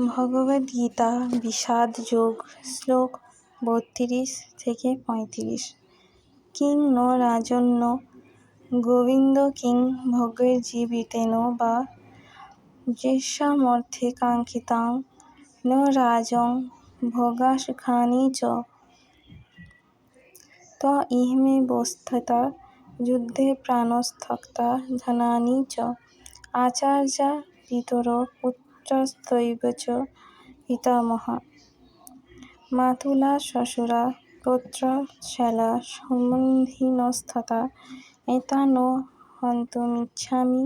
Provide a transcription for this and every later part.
ভগবদ্গীতা বিষাদ যোগ শ্লোক 32-35। কিং ন রাজন্য গোবিন্দ কিং ভোগৈর্জীবিতেন বা যেষামর্থে কাঙ্ক্ষিতাং ন রাজং ভোগাসুখানি চ ত ইহমেবস্থিতা যুদ্ধে প্রাণস্তক্তা ধনানি চ আচার্যা পিতরো পুত্রস্তৈব চ পিতামহা মাতুলা শ্বশুরা পৌত্রশালা সম্বন্ধিনস্তথা এতা ন হন্তুমিচ্ছামি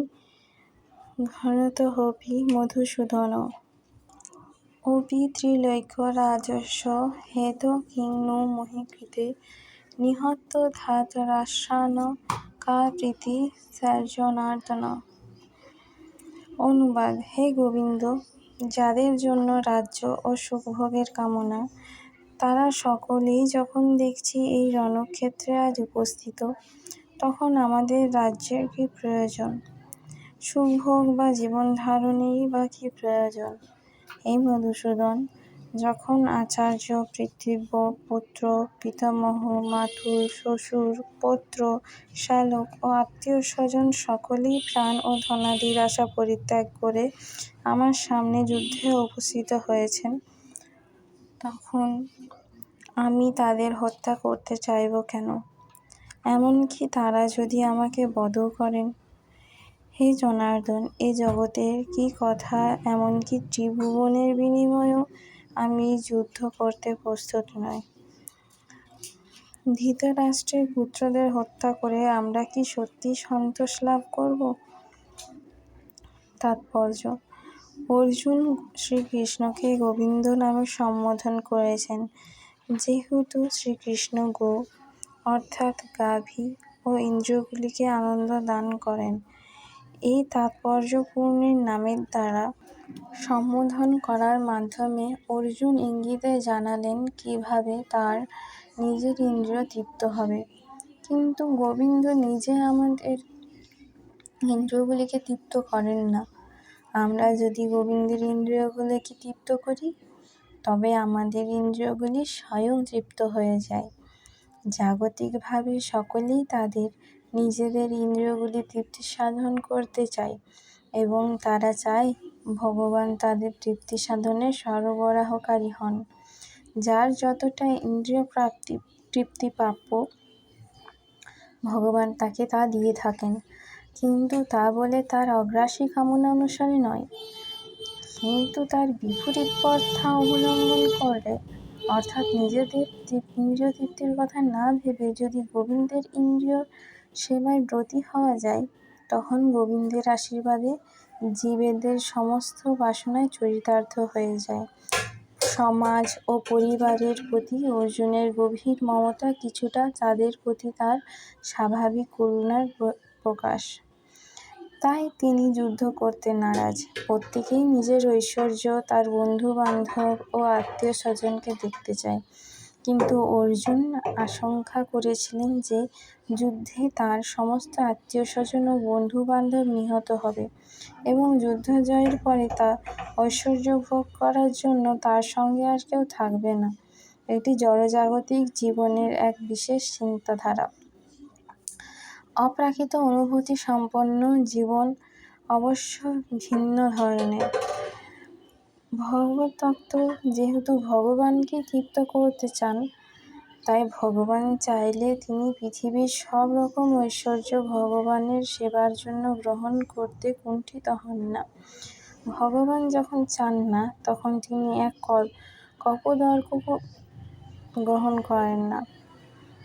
ঘ্নতোऽপি মধুসূদন। অপি ত্রিলোক্য রাজস্ব হেতো কিং নো মোহে কৃতে নিহত্য ধার্তরাষ্ট্রান কা প্রীতি স্যার্জনার্দন। অনুবাদ: হে গোবিন্দ, যাদের জন্য রাজ্য ও সুখভোগের কামনা, তারা সকলেই যখন দেখছি এই রণক্ষেত্রে আজ উপস্থিত, তখন আমাদের রাজ্যের কি প্রয়োজন? সুখভোগ বা জীবনধারণেরই বা কি প্রয়োজন? হে মধুসূদন, যখন আচার্য, পিতৃব্য, পুত্র, পিতামহ, মাতুল, শ্বশুর, পৌত্র, শ্যালক ও আত্মীয়স্বজন সকলেই প্রাণ ও ধনাদির আশা পরিত্যাগ করে আমার সামনে যুদ্ধে উপস্থিত হয়েছেন, তখন আমি তাদের হত্যা করতে চাইব কেন? এমনকি তারা যদি আমাকে বধও করেন। হে জনার্দন, এ জগতের কি কথা, এমনকি ত্রিভুবনের বিনিময়েও আমি যুদ্ধ করতে প্রস্তুত নই। ধৃতরাষ্ট্রের পুত্রদের হত্যা করে আমরা কি সত্যি সন্তোষ লাভ করব? তাৎপর্য: অর্জুন শ্রীকৃষ্ণকে গোবিন্দ নামে সম্বোধন করেছেন, যেহেতু শ্রীকৃষ্ণ গো অর্থাৎ গাভী ও ইন্দ্রিয়গুলিকে আনন্দ দান করেন। এই তাৎপর্যপূর্ণ নামের দ্বারা সম্বোধন করার মাধ্যমে অর্জুন ইঙ্গিতে জানালেন কিভাবে তার নিজের ইন্দ্রিয় তৃপ্ত হবে। কিন্তু গোবিন্দ নিজে আমাদের ইন্দ্রিয়গুলিকে তৃপ্ত করেন না। আমরা যদি গোবিন্দের ইন্দ্রিয়গুলিকে তৃপ্ত করি, তবে আমাদের ইন্দ্রিয়গুলি স্বয়ং তৃপ্ত হয়ে যায়। জাগতিকভাবে সকলেই তাদের নিজেদের ইন্দ্রিয়গুলি তৃপ্তি সাধন করতে চায় এবং তারা চায় ভগবান তাদের তৃপ্তি সাধনের সরবরাহকারী হন। যার যতটা ইন্দ্রিয় তৃপ্তি প্রাপ্য, ভগবান তাকে তা দিয়ে থাকেন, কিন্তু তা বলে তার অগ্রাসী কামনা অনুসারে নয়। কিন্তু তার বিপরীত পন্থা অবলম্বন করে, অর্থাৎ নিজেদের ইন্দ্রিয় তৃপ্তির কথা না ভেবে যদি গোবিন্দের ইন্দ্রিয় সেবায় ব্রতী হওয়া যায়, তখন গোবিন্দের আশীর্বাদে জীবেদের সমস্ত বাসনাই চরিতার্থ হয়ে যায়। সমাজ ও পরিবারের প্রতি অর্জুনের গভীর মমতা কিছুটা তাদের প্রতি তার স্বাভাবিক করুণার প্রকাশ। তাই তিনি যুদ্ধ করতে নারাজ। প্রত্যেকেই নিজের ঐশ্বর্য, তার বন্ধু-বান্ধব ও আত্মীয়-স্বজনকে দেখতে চায়। কিন্তু অর্জুন আশঙ্কা করেছিলেন যে যুদ্ধে তার সমস্ত আত্মীয়-স্বজন ও বন্ধু-বান্ধব নিহত হবে এবং যুদ্ধ জয়ের পরে তা ঐশ্বর্য ভোগ করার জন্য তার সঙ্গে আর কেউ থাকবে না। এটি জড়জাগতিক জীবনের এক বিশেষ চিন্তাধারা। অপ্রাকৃত অনুভূতি সম্পন্ন জীবন অবশ্য ভিন্ন ধরনের। ভগবত্তত্ত্ব যেহেতু ভগবানকে তৃপ্ত করতে চান, তাই ভগবান চাইলে তিনি পৃথিবীর সব রকম ঐশ্বর্য ভগবানের সেবার জন্য গ্রহণ করতে কুণ্ঠিত হন না। ভগবান যখন চান না, তখন তিনি এক কপোদর্কও গ্রহণ করেন না।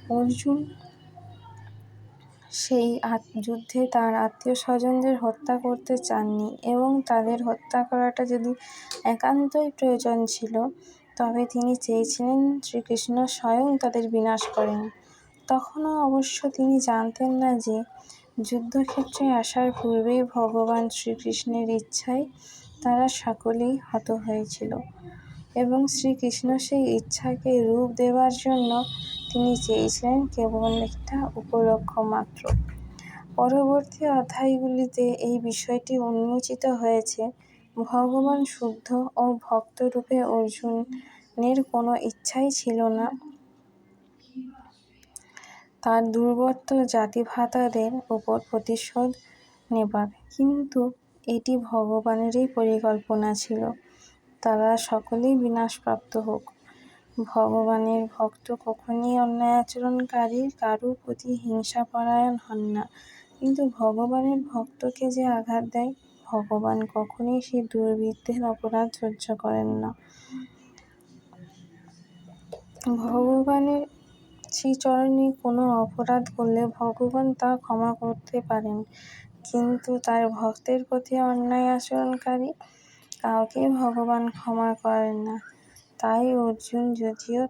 অর্জুন সেই যুদ্ধে তার আত্মীয়-স্বজনদের হত্যা করতে চাননি এবং তাদের হত্যা করাটা যদি একান্তই প্রয়োজন ছিল, তবে তিনি চেয়েছিলেন শ্রীকৃষ্ণ স্বয়ং তাদের বিনাশ করেন। তখনও অবশ্য তিনি জানতেন না যে যুদ্ধক্ষেত্রে আসার পূর্বেই ভগবান শ্রীকৃষ্ণের ইচ্ছায় তারা সকলেই হত হয়েছিল এবং শ্রীকৃষ্ণ সেই ইচ্ছাকে রূপ দেবার জন্য তিনি চেয়েছিলেন কেবল একটা উপলক্ষ মাত্র। পরবর্তী অধ্যায়গুলিতে এই বিষয়টি উন্মোচিত হয়েছে ভগবান শুদ্ধ ও ভক্তরূপে অর্জুনের কোনো ইচ্ছাই ছিল না তার দুর্বৃত্ত জাতিভ্রাতাদের উপর প্রতিশোধ নেবার, কিন্তু এটি ভগবানেরই পরিকল্পনা ছিল তারা সকলেই বিনাশপ্রাপ্ত হোক। ভগবানের ভক্ত কখনই অন্যায় আচরণকারী কারো প্রতি হিংসাপরায়ণ হন না, কিন্তু ভগবানের ভক্তকে যে আঘাত দেয়, ভগবান কখনই সেই দুর্বৃত্তের অপরাধ সহ্য করেন না। ভগবানের শ্রীচরণে কোনো অপরাধ করলে ভগবান তা ক্ষমা করতে পারেন, কিন্তু তার ভক্তের প্রতি অন্যায় আচরণকারী কাউকেই ভগবান ক্ষমা করেন না। তাই অর্জুন যদিও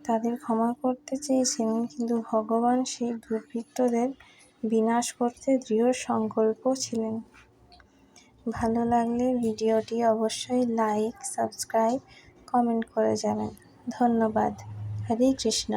তাদের ক্ষমা করতে চেয়েছিলেন, কিন্তু ভগবান সেই দুর্বৃত্তদের বিনাশ করতে দৃঢ় সংকল্প ছিলেন। ভালো লাগলে ভিডিওটি অবশ্যই লাইক, সাবস্ক্রাইব, কমেন্ট করে যাবেন। ধন্যবাদ। হরে কৃষ্ণ।